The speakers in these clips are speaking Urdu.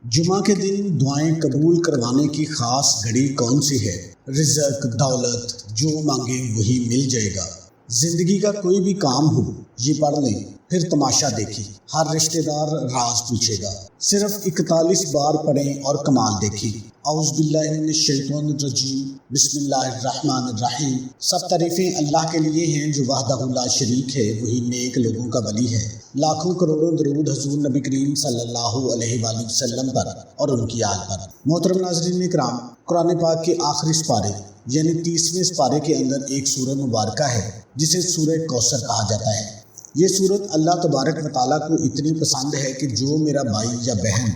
جمعہ کے دن دعائیں قبول کروانے کی خاص گھڑی کون سی ہے؟ رزق، دولت، جو مانگے وہی مل جائے گا۔ زندگی کا کوئی بھی کام ہو یہ پڑھ لیں، پھر تماشا دیکھیں، ہر رشتہ دار راز پوچھے گا۔ صرف 41 بار پڑھیں اور کمال دیکھیں۔ اعوذ باللہ من الشیطان الرجیم، بسم اللہ الرحمن الرحیم۔ سب تعریفیں اللہ کے لیے ہیں جو وحدہ لا شریک ہے، وہی نیک لوگوں کا ولی ہے۔ لاکھوں کروڑوں درود حضور نبی کریم صلی اللہ علیہ وآلہ وسلم پر اور ان کی آل پر۔ محترم ناظرین اکرام، قرآن پاک کے آخری سپارے یعنی 30ویں سپارے کے اندر ایک سورہ مبارکہ ہے جسے سورہ کوثر کہا جاتا ہے۔ یہ سورت اللہ تبارک و تعالیٰ کو اتنی پسند ہے کہ جو میرا بھائی یا بہن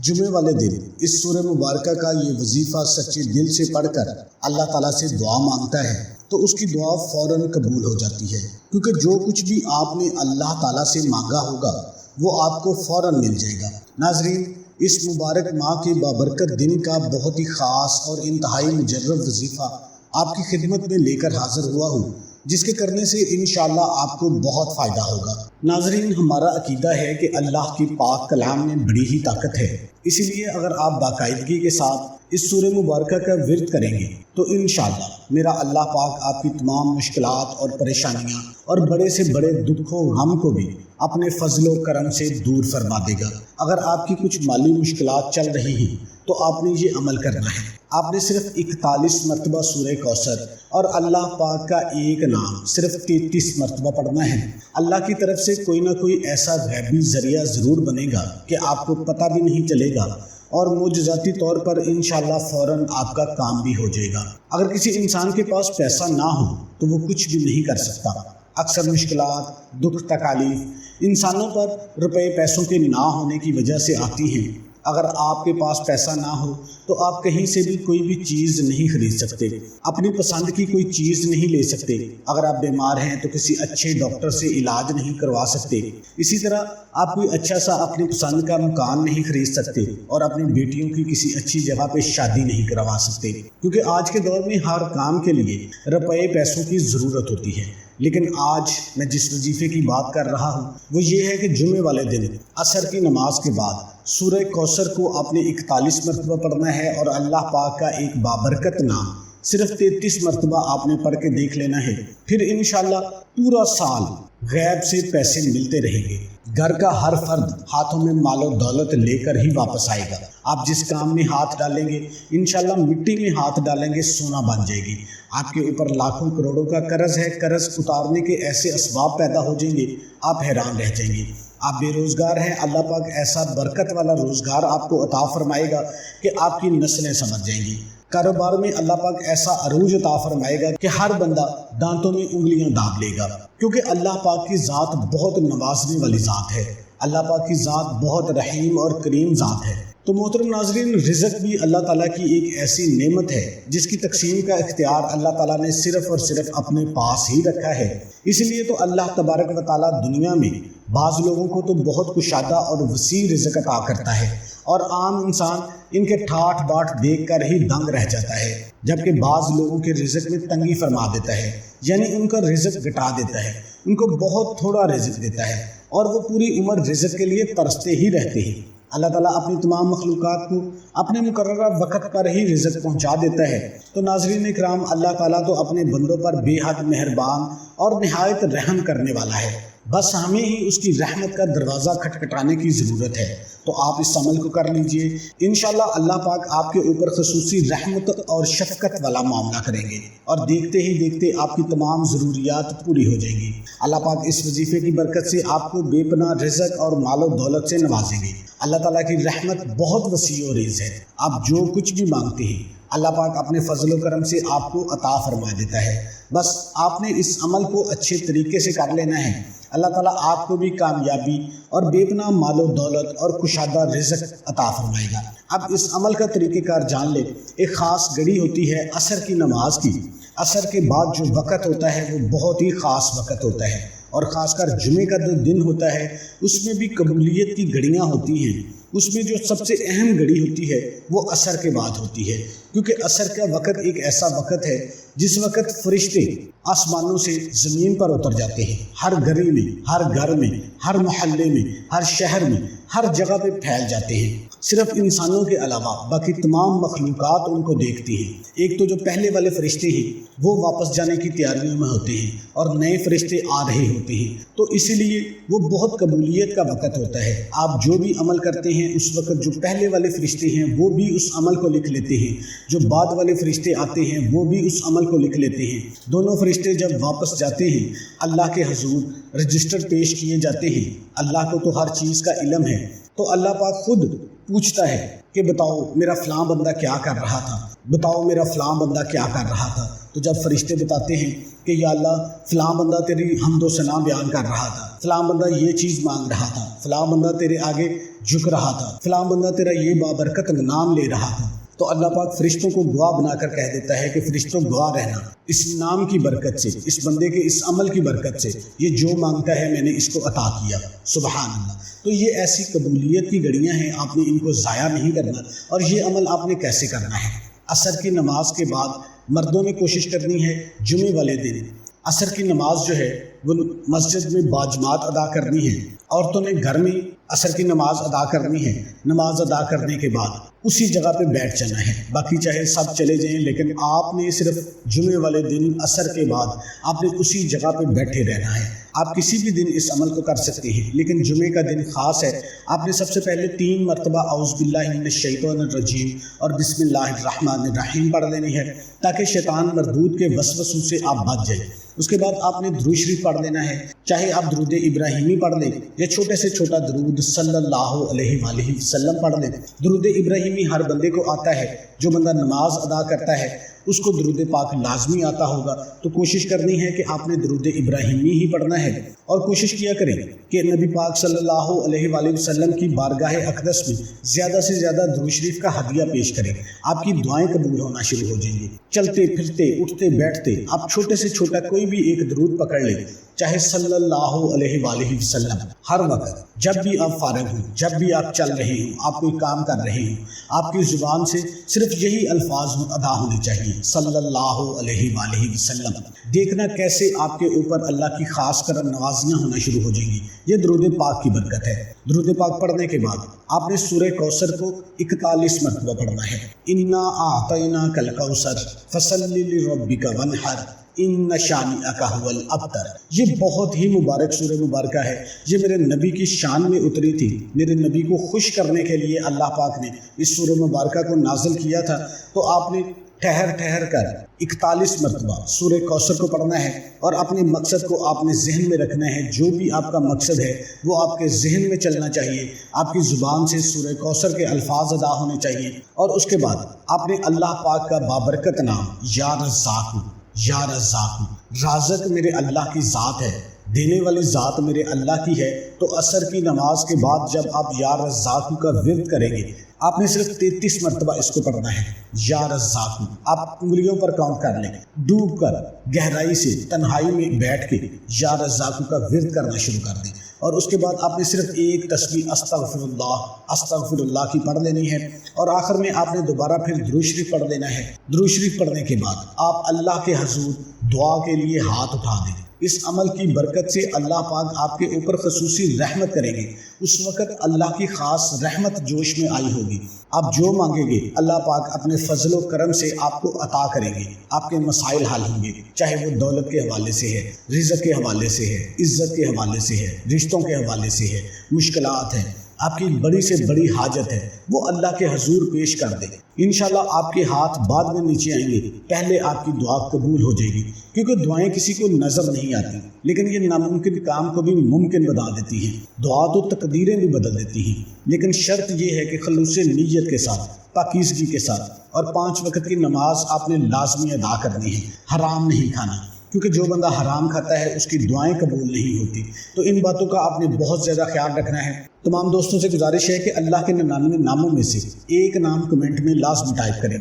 جمعے والے دن اس سورہ مبارکہ کا یہ وظیفہ سچے دل سے پڑھ کر اللہ تعالیٰ سے دعا مانگتا ہے تو اس کی دعا فوراً قبول ہو جاتی ہے، کیونکہ جو کچھ بھی آپ نے اللہ تعالیٰ سے مانگا ہوگا وہ آپ کو فوراً مل جائے گا۔ ناظرین، اس مبارک ماہ کے بابرکت دن کا بہت ہی خاص اور انتہائی مجرب وظیفہ آپ کی خدمت میں لے کر حاضر ہوا ہوں، جس کے کرنے سے انشاءاللہ آپ کو بہت فائدہ ہوگا۔ ناظرین، ہمارا عقیدہ ہے کہ اللہ کی پاک کلام میں بڑی ہی طاقت ہے، اسی لیے اگر آپ باقاعدگی کے ساتھ اس سورہ مبارکہ کا ورد کریں گے تو انشاءاللہ میرا اللہ پاک آپ کی تمام مشکلات اور پریشانیاں اور بڑے سے بڑے دکھ و غم کو بھی اپنے فضل و کرم سے دور فرما دے گا۔ اگر آپ کی کچھ مالی مشکلات چل رہی ہیں تو آپ نے یہ عمل کرنا ہے، آپ نے صرف 41 مرتبہ سورہ کوثر اور اللہ پاک کا ایک نام صرف 33 مرتبہ پڑھنا ہے۔ اللہ کی طرف سے کوئی نہ کوئی ایسا غیبی ذریعہ ضرور بنے گا کہ آپ کو پتہ بھی نہیں چلے گا اور معجزاتی طور پر انشاءاللہ فوراً آپ کا کام بھی ہو جائے گا۔ اگر کسی انسان کے پاس پیسہ نہ ہو تو وہ کچھ بھی نہیں کر سکتا۔ اکثر مشکلات، دکھ، تکالیف انسانوں پر روپے پیسوں کے نہ ہونے کی وجہ سے آتی ہیں۔ اگر آپ کے پاس پیسہ نہ ہو تو آپ کہیں سے بھی کوئی بھی چیز نہیں خرید سکتے، اپنی پسند کی کوئی چیز نہیں لے سکتے۔ اگر آپ بیمار ہیں تو کسی اچھے ڈاکٹر سے علاج نہیں کروا سکتے۔ اسی طرح آپ کوئی اچھا سا اپنی پسند کا مکان نہیں خرید سکتے اور اپنی بیٹیوں کی کسی اچھی جگہ پہ شادی نہیں کروا سکتے، کیونکہ آج کے دور میں ہر کام کے لیے روپے پیسوں کی ضرورت ہوتی ہے۔ لیکن آج میں جس وظیفے کی بات کر رہا ہوں وہ یہ ہے کہ جمعے والے دن عصر کی نماز کے بعد سورہ کوثر کو آپ نے 41 مرتبہ پڑھنا ہے اور اللہ پاک کا ایک بابرکت نام صرف 33 مرتبہ آپ نے پڑھ کے دیکھ لینا ہے۔ پھر انشاءاللہ پورا سال غیب سے پیسے ملتے رہیں گے۔ گھر کا ہر فرد ہاتھوں میں مال و دولت لے کر ہی واپس آئے گا۔ آپ جس کام میں ہاتھ ڈالیں گے انشاءاللہ مٹی میں ہاتھ ڈالیں گے سونا بن جائے گی۔ آپ کے اوپر لاکھوں کروڑوں کا قرض ہے، قرض اتارنے کے ایسے اسباب پیدا ہو جائیں گے آپ حیران رہ جائیں گے۔ آپ بے روزگار ہیں، اللہ پاک ایسا برکت والا روزگار آپ کو عطا فرمائے گا کہ آپ کی نسلیں سمجھ جائیں گی۔ کاروبار میں اللہ پاک ایسا عروج عطا فرمائے گا کہ ہر بندہ دانتوں میں انگلیاں داب لے گا، کیونکہ اللہ پاک کی ذات بہت نوازنے والی ذات ہے۔ اللہ پاک کی ذات بہت رحیم اور کریم ذات ہے۔ تو محترم ناظرین، رزق بھی اللہ تعالیٰ کی ایک ایسی نعمت ہے جس کی تقسیم کا اختیار اللہ تعالیٰ نے صرف اور صرف اپنے پاس ہی رکھا ہے۔ اس لیے تو اللہ تبارک و تعالیٰ دنیا میں بعض لوگوں کو تو بہت کشادہ اور وسیع رزق عطا کرتا ہے اور عام انسان ان کے ٹھاٹ باٹ دیکھ کر ہی دنگ رہ جاتا ہے، جبکہ بعض لوگوں کے رزق میں تنگی فرما دیتا ہے، یعنی ان کا رزق گھٹا دیتا ہے، ان کو بہت تھوڑا رزق دیتا ہے اور وہ پوری عمر رزق کے لیے ترستے ہی رہتے ہیں۔ اللہ تعالیٰ اپنی تمام مخلوقات کو اپنے مقررہ وقت پر ہی رزق پہنچا دیتا ہے۔ تو ناظرین اکرام، اللہ تعالیٰ تو اپنے بندوں پر بے حد مہربان اور نہایت رحم کرنے والا ہے، بس ہمیں ہی اس کی رحمت کا دروازہ کھٹکھٹانے کی ضرورت ہے۔ تو آپ اس عمل کو کر لیجئے، انشاءاللہ اللہ پاک آپ کے اوپر خصوصی رحمت اور شفقت والا معاملہ کریں گے اور دیکھتے ہی دیکھتے آپ کی تمام ضروریات پوری ہو جائیں گی۔ اللہ پاک اس وظیفے کی برکت سے آپ کو بے پناہ رزق اور مال و دولت سے نوازیں گے۔ اللہ تعالیٰ کی رحمت بہت وسیع و ریز ہے، آپ جو کچھ بھی مانگتے ہیں اللہ پاک اپنے فضل و کرم سے آپ کو عطا فرما دیتا ہے۔ بس آپ نے اس عمل کو اچھے طریقے سے کر لینا ہے۔ اللہ تعالیٰ آپ کو بھی کامیابی اور بے پناہ مال و دولت اور کشادہ رزق عطا فرمائے گا۔ اب اس عمل کا طریقہ کار جان لے۔ ایک خاص گھڑی ہوتی ہے عصر کی نماز کی۔ عصر کے بعد جو وقت ہوتا ہے وہ بہت ہی خاص وقت ہوتا ہے، اور خاص کر جمعے کا جو دن ہوتا ہے اس میں بھی قبولیت کی گھڑیاں ہوتی ہیں۔ اس میں جو سب سے اہم گھڑی ہوتی ہے وہ عصر کے بعد ہوتی ہے، کیونکہ عصر کا وقت ایک ایسا وقت ہے جس وقت فرشتے آسمانوں سے زمین پر اتر جاتے ہیں، ہر گلی میں، ہر گھر میں، ہر محلے میں، ہر شہر میں، ہر جگہ پہ پھیل جاتے ہیں۔ صرف انسانوں کے علاوہ باقی تمام مخلوقات ان کو دیکھتی ہیں۔ ایک تو جو پہلے والے فرشتے ہیں وہ واپس جانے کی تیاریوں میں ہوتے ہیں اور نئے فرشتے آ رہے ہوتے ہیں، تو اسی لیے وہ بہت قبولیت کا وقت ہوتا ہے۔ آپ جو بھی عمل کرتے ہیں اس وقت جو پہلے والے فرشتے ہیں وہ بھی اس عمل کو لکھ لیتے ہیں، جو بعد والے فرشتے آتے ہیں وہ بھی اس عمل کو لکھ لیتے ہیں۔ دونوں فرشتے جب واپس جاتے ہیں اللہ کے حضور رجسٹر پیش کیے جاتے ہیں۔ اللہ کو تو ہر چیز کا علم ہے، تو اللہ پاک خود پوچھتا ہے کہ بتاؤ میرا فلاں بندہ کیا کر رہا تھا، بتاؤ میرا فلاں بندہ کیا کر رہا تھا۔ تو جب فرشتے بتاتے ہیں کہ یا اللہ فلاں بندہ تیری حمد و ثنا بیان کر رہا تھا، فلاں بندہ یہ چیز مانگ رہا تھا، فلاں بندہ تیرے آگے جھک رہا تھا، فلاں بندہ تیرا یہ بابرکت نام لے رہا تھا، تو اللہ پاک فرشتوں کو گواہ بنا کر کہہ دیتا ہے کہ فرشتوں گواہ رہنا، اس نام کی برکت سے، اس بندے کے اس عمل کی برکت سے یہ جو مانگتا ہے میں نے اس کو عطا کیا۔ سبحان اللہ۔ تو یہ ایسی قبولیت کی گھڑیاں ہیں، آپ نے ان کو ضائع نہیں کرنا۔ اور یہ عمل آپ نے کیسے کرنا ہے؟ عصر کی نماز کے بعد مردوں نے کوشش کرنی ہے جمعے والے دن عصر کی نماز جو ہے وہ مسجد میں باجماعت ادا کرنی ہے۔ عورتوں نے گھر میں عصر کی نماز ادا کرنی ہے۔ نماز ادا کرنے کے بعد اسی جگہ پہ بیٹھ جانا ہے، باقی چاہے سب چلے جائیں لیکن آپ نے صرف جمعے والے دن عصر کے بعد آپ نے اسی جگہ پہ بیٹھے رہنا ہے۔ آپ کسی بھی دن اس عمل کو کر سکتے ہیں لیکن جمعے کا دن خاص ہے۔ آپ نے سب سے پہلے 3 مرتبہ اعوذ باللہ من الشیطان الرجیم اور بسم اللہ الرحمن الرحیم پڑھ لینی ہے تاکہ شیطان مردود کے وسوسوں سے آپ بچ جائیں۔ اس کے بعد آپ نے درود شریف پڑھ لینا ہے، چاہے آپ درود ابراہیمی پڑھ لیں یا چھوٹے سے چھوٹا درود صلی اللہ علیہ وآلہ وسلم پڑھ لیں۔ درود ابراہیمی ہر بندے کو آتا ہے، جو بندہ نماز ادا کرتا ہے اس کو درود پاک لازمی آتا ہوگا، تو کوشش کرنی ہے کہ آپ نے درود ابراہیمی ہی پڑھنا ہے، اور کوشش کیا کریں کہ نبی پاک صلی اللہ علیہ وآلہ وسلم کی بارگاہ اقدس میں زیادہ سے زیادہ درود شریف کا ہدیہ پیش کریں، آپ کی دعائیں قبول ہونا شروع ہو جائیں گی۔ چلتے پھرتے اٹھتے بیٹھتے آپ چھوٹے سے چھوٹا کوئی بھی ایک درود پکڑ لیں، چاہے صلی اللہ علیہ وآلہ وسلم۔ ہر وقت جب بھی آپ فارغ ہوں، جب بھی آپ چل رہے ہوں، آپ کوئی کام کر رہے ہوں، آپ کی زبان سے صرف یہی الفاظ ادا ہونے چاہیے، صلی اللہ علیہ وآلہ وسلم۔ دیکھنا کیسے آپ کے اوپر اللہ کی خاص کرم نوازیاں ہونا شروع ہو جائیں گی۔ یہ درود پاک کی برکت ہے۔ درود پاک پڑھنے کے بعد آپ نے سورہ کوثر کو 41 مرتبہ پڑھنا ہے۔ انا اعطیناک الکوثر فصلی لربک وانحر ان شانئک ھو الابتر۔ یہ بہت ہی مبارک سورہ مبارکہ ہے، یہ میرے نبی کی شان میں اتری تھی۔ میرے نبی کو خوش کرنے کے لیے اللہ پاک نے اس سورہ مبارکہ کو نازل کیا تھا، تو آپ نے ٹھہر کر 41 مرتبہ سورہ کوثر کو پڑھنا ہے، اور اپنے مقصد کو آپ نے ذہن میں رکھنا ہے۔ جو بھی آپ کا مقصد ہے وہ آپ کے ذہن میں چلنا چاہیے، آپ کی زبان سے سورہ کوثر کے الفاظ ادا ہونے چاہیے، اور اس کے بعد آپ نے اللہ پاک کا بابرکت نام یا رزاق، یا رزاق، رازق میرے اللہ کی ذات ہے، دینے والی ذات میرے اللہ کی ہے۔ تو عصر کی نماز کے بعد جب آپ یا رزاق کا ورد کریں گے، آپ نے صرف 33 مرتبہ اس کو پڑھنا ہے، یا رزاق۔ آپ انگلیوں پر کاؤنٹ کر لیں، ڈوب کر گہرائی سے تنہائی میں بیٹھ کے یا رزاق کا ورد کرنا شروع کر دیں، اور اس کے بعد آپ نے صرف ایک تسبیح استغفر اللہ کی پڑھ لینی ہے، اور آخر میں آپ نے دوبارہ پھر درود شریف پڑھ لینا ہے۔ درود شریف پڑھنے کے بعد آپ اللہ کے حضور دعا کے لیے ہاتھ اٹھا دیں۔ اس عمل کی برکت سے اللہ پاک آپ کے اوپر خصوصی رحمت کریں گے۔ اس وقت اللہ کی خاص رحمت جوش میں آئی ہوگی، آپ جو مانگیں گے اللہ پاک اپنے فضل و کرم سے آپ کو عطا کریں گے۔ آپ کے مسائل حل ہوں گے، چاہے وہ دولت کے حوالے سے ہے، رزق کے حوالے سے ہے، عزت کے حوالے سے ہے، رشتوں کے حوالے سے ہے، مشکلات ہیں، آپ کی بڑی سے بڑی حاجت ہے، وہ اللہ کے حضور پیش کر دیں۔ انشاءاللہ آپ کے ہاتھ بعد میں نیچے آئیں گے، پہلے آپ کی دعا قبول ہو جائے گی، کیونکہ دعائیں کسی کو نظر نہیں آتی، لیکن یہ ناممکن کام کو بھی ممکن بنا دیتی ہیں۔ دعا تو تقدیریں بھی بدل دیتی ہیں، لیکن شرط یہ ہے کہ خلوص نیت کے ساتھ، پاکیزگی کے ساتھ، اور 5 وقت کی نماز آپ نے لازمی ادا کرنی ہے، حرام نہیں کھانا، کیونکہ جو بندہ حرام کھاتا ہے اس کی دعائیں قبول نہیں ہوتی۔ تو ان باتوں کا آپ نے بہت زیادہ خیال رکھنا ہے۔ تمام دوستوں سے گزارش ہے کہ اللہ کے 99 ناموں میں سے ایک نام کمنٹ میں لازمی ٹائپ کریں۔